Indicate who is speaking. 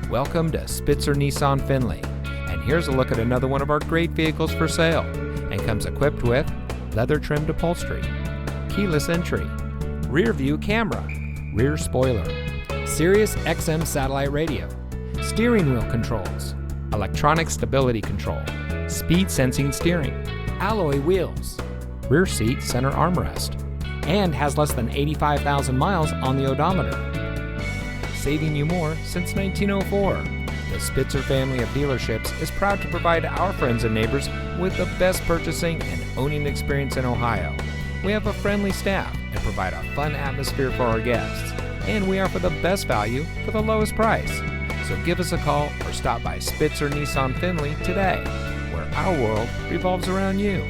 Speaker 1: Welcome to Spitzer Nissan Findlay, and here's a look at another one of our great vehicles for sale, and comes equipped with leather-trimmed upholstery, keyless entry, rear view camera, rear spoiler, Sirius XM satellite radio, steering wheel controls, electronic stability control, speed sensing steering, alloy wheels, rear seat center armrest, and has less than 85,000 miles on the odometer. Saving you more since 1904. The Spitzer family of dealerships is proud to provide our friends and neighbors with the best purchasing and owning experience in Ohio. We have a friendly staff and provide a fun atmosphere for our guests, and we offer the best value for the lowest price. So give us a call or stop by Spitzer Nissan Findlay today, where our world revolves around you.